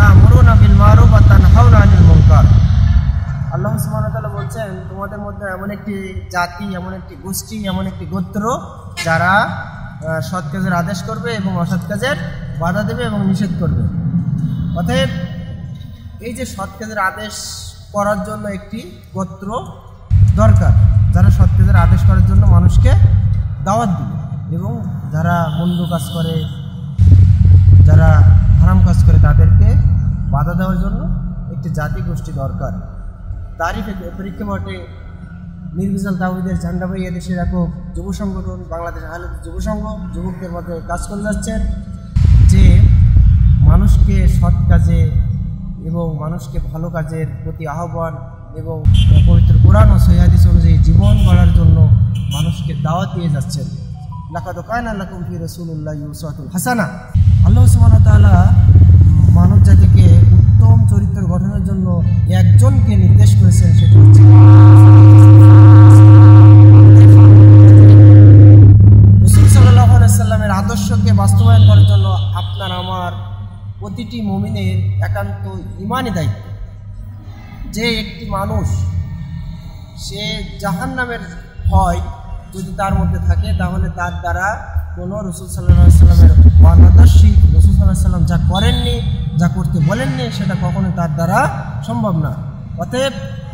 তা'মুরুনা বিল মা'রুফ ওয়া তানহাউনা আনিল মুনকার। আল্লাহ সুবহানাহু ওয়া তাআলা বলছেন, তোমাদের মধ্যে এমন একটি জাতি, এমন একটি গোষ্ঠী, এমন একটি গোত্র যারা সৎ কাজের আদেশ করবে এবং অসৎ কাজের বাধা দেবে এবং নিষেধ করবে। অতএব এই যে সৎ কাজের আদেশ করার জন্য একটি গোত্র দরকার, যারা সৎ কাজের আদেশ করার জন্য মানুষকে দাওয়াত দিবে, এবং যারা মন্দ কাজ করে, যারা হারাম কাজ করে তাদেরকে বাধা দেওয়ার জন্য একটি জাতি গোষ্ঠী দরকার। তারই প্রেক্ষাপটে নির্বিচার তাওহীদের ঝান্ডা বইয়ে দেশের একক যুব সংগঠন বাংলাদেশ আহলে যুব সংঘ যুবকদের মধ্যে কাজ করে যাচ্ছেন যে মানুষকে সৎ কাজে এবং মানুষকে ভালো কাজের প্রতি আহ্বান এবং পবিত্র কোরআন ও সহিহ হাদিস অনুযায়ী জীবন গড়ার জন্য মানুষকে দাওয়াত দিয়ে যাচ্ছেন। লাকাদ কানা লাকুম ফি রাসূলিল্লাহি উসওয়াতুন হাসানাহ। আল্লাহ সুবহানাহু ওয়া তাআলা মানব জাতিকে উত্তম চরিত্র গঠনের জন্য একজনকে নির্দেশ করেছেন, সেটা হচ্ছে রাসূল সাল্লাল্লাহু আলাইহি সাল্লামের আদর্শকে বাস্তবায়ন করার জন্য আপনার আমার প্রতিটি মুমিনের একান্ত ঈমানি দায়িত্ব। যে একটি মানুষ সে জাহান্নামের ভয় যদি তার মধ্যে থাকে, তাহলে তার দ্বারা কোনো রাসূল সাল্লাল্লাহু আলাইহি সাল্লামের আদর্শী রাসূল সাল্লাল্লাহু আলাইহি সাল্লাম যা করেননি, যা করতে বলেননি, সেটা কখনো তার দ্বারা সম্ভব না। অতএব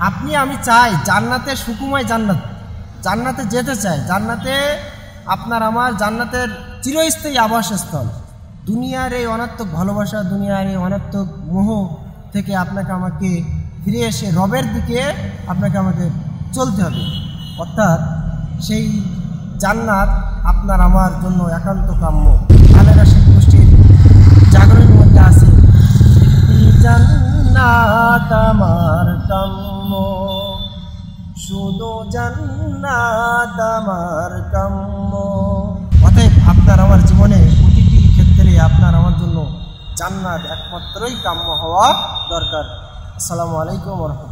আপনি আমি চাই জান্নাতে, সুকুমায় জান্নাতে যেতে চাই। জান্নাতে আপনার আমার জান্নাতের চিরস্থায়ী আবাসস্থল। দুনিয়ার এই অনাত্মক ভালোবাসা, দুনিয়ার এই অনাত্মক মোহ থেকে আপনাকে আমাকে ফিরে এসে রবের দিকে আপনাকে আমাকে চলতে হবে। অর্থাৎ সেই জান্নাত আপনার আমার জন্য একান্ত কাম্য। আলেরা শিখ গোষ্ঠীর জাগরণের মধ্যে আছে, জান্নাত আমার কাম্য, শুধু জান্নাত আমার কাম্য। অতএব আপনার আমার জীবনে প্রতিটি ক্ষেত্রে আপনার আমার জন্য জান্নাত একমাত্রই কাম্য হওয়া দরকার। আসসালামু আলাইকুম ওয়া রাহমাতুল্লাহ।